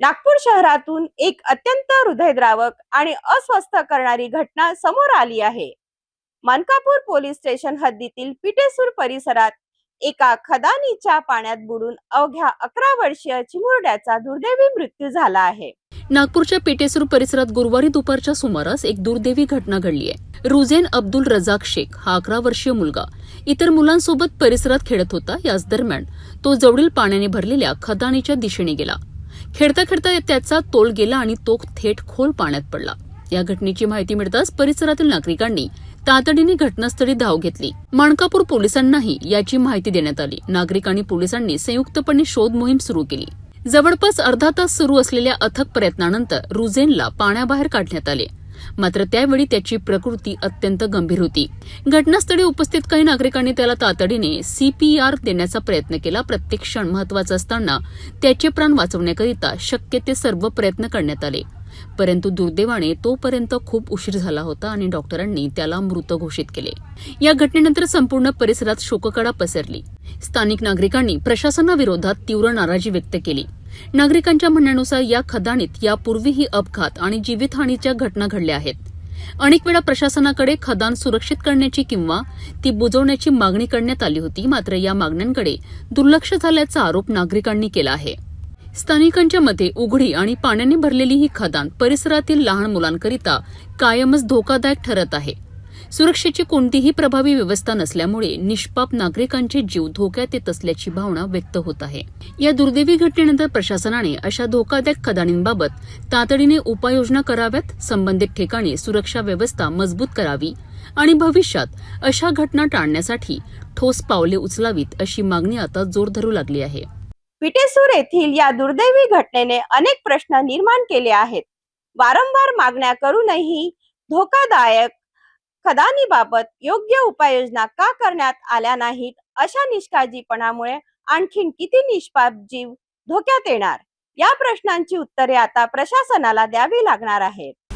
नागपूर शहरातून एक अत्यंत हृदयद्रावक आणि अस्वस्थ करणारी घटना समोर आली आहे. मनकापूर पोलीस स्टेशन हद्दीतील पिटेसूर परिसरात एका खदानीच्या पाण्यात बुडून अवघ्या 11 वर्षीय चिमुरड्याचा दुर्दैवी मृत्यू झाला आहे. नागपूरच्या पेटेसूर परिसरात गुरुवारी दुपारच्या सुमारास एक दुर्दैवी घटना घडली आहे. रुझेन अब्दुल रजाक शेख हा 11 वर्षीय मुलगा इतर मुलांसोबत परिसरात खेळत होता. याच दरम्यान तो जवळील पाण्याने भरलेल्या खदानीच्या दिशेने गेला. खेळता खेळता त्याचा तोल गेला आणि तो थेट खोल पाण्यात पडला. या घटनेची माहिती मिळताच परिसरातील नागरिकांनी तातडीने घटनास्थळी धाव घेतली. माणकापूर पोलिसांनाही याची माहिती देण्यात आली. नागरिक आणि पोलिसांनी संयुक्तपणे शोध मोहीम सुरू केली. जवळपास अर्धा तास सुरू असलेल्या अथक प्रयत्नानंतर रुझेनला पाण्याबाहेर काढण्यात आले. मात्र त्यावेळी त्याची प्रकृती अत्यंत गंभीर होती. घटनास्थळी उपस्थित काही नागरिकांनी त्याला तातडीने CPR देण्याचा प्रयत्न केला. प्रत्येक क्षण महत्वाचा असताना त्याचे प्राण वाचवण्याकरिता शक्य ते सर्व प्रयत्न करण्यात आले. परंतु दुर्दैवाने तोपर्यंत खूप उशीर झाला होता आणि डॉक्टरांनी त्याला मृत घोषित केले. या घटनेनंतर संपूर्ण परिसरात शोककळा पसरली. स्थानिक नागरिकांनी प्रशासनाविरोधात तीव्र नाराजी व्यक्त केली. नागरिकांच्या म्हणण्यानुसार या खदानीत यापूर्वीही अपघात आणि जीवितहानीच्या घटना घडल्या आहेत. अनेक वेळा प्रशासनाकडे खदान सुरक्षित करण्याची किंवा ती बुजवण्याची मागणी करण्यात आली होती. मात्र या मागण्यांकडे दुर्लक्ष झाल्याचा आरोप नागरिकांनी केला आहे. स्थानिकांच्या मते उघडी आणि पाण्याने भरलेली ही खदान परिसरातील लहान मुलांकरिता कायमच धोकादायक ठरत आहे. सुरक्षेची कोणतीही प्रभावी व्यवस्था नसल्यामुळे निष्पाप नागरिकांचे जीव धोक्यात येत असल्याची भावना व्यक्त होत आहे. या दुर्दैवी घटनेनंतर प्रशासनाने अशा धोकादायक खदानींबाबत तातडीने उपाययोजना कराव्यात. संबंधित ठिकाणी सुरक्षा व्यवस्था मजबूत करावी आणि भविष्यात अशा घटना टाळण्यासाठी ठोस पावले उचलावीत अशी मागणी आता जोर धरू लागली आहे. पिटेसूर येथील या दुर्दैवी घटनेने अनेक प्रश्न निर्माण केले आहेत. वारंवार मागण्या करूनही धोकादायक खदानीबाबत योग्य उपाययोजना का करण्यात आल्या नाहीत? अशा निष्काळजीपणामुळे आणखीन किती निष्पाप जीव धोक्यात येणार? या प्रश्नांची उत्तरे आता प्रशासनाला द्यावी लागणार आहेत.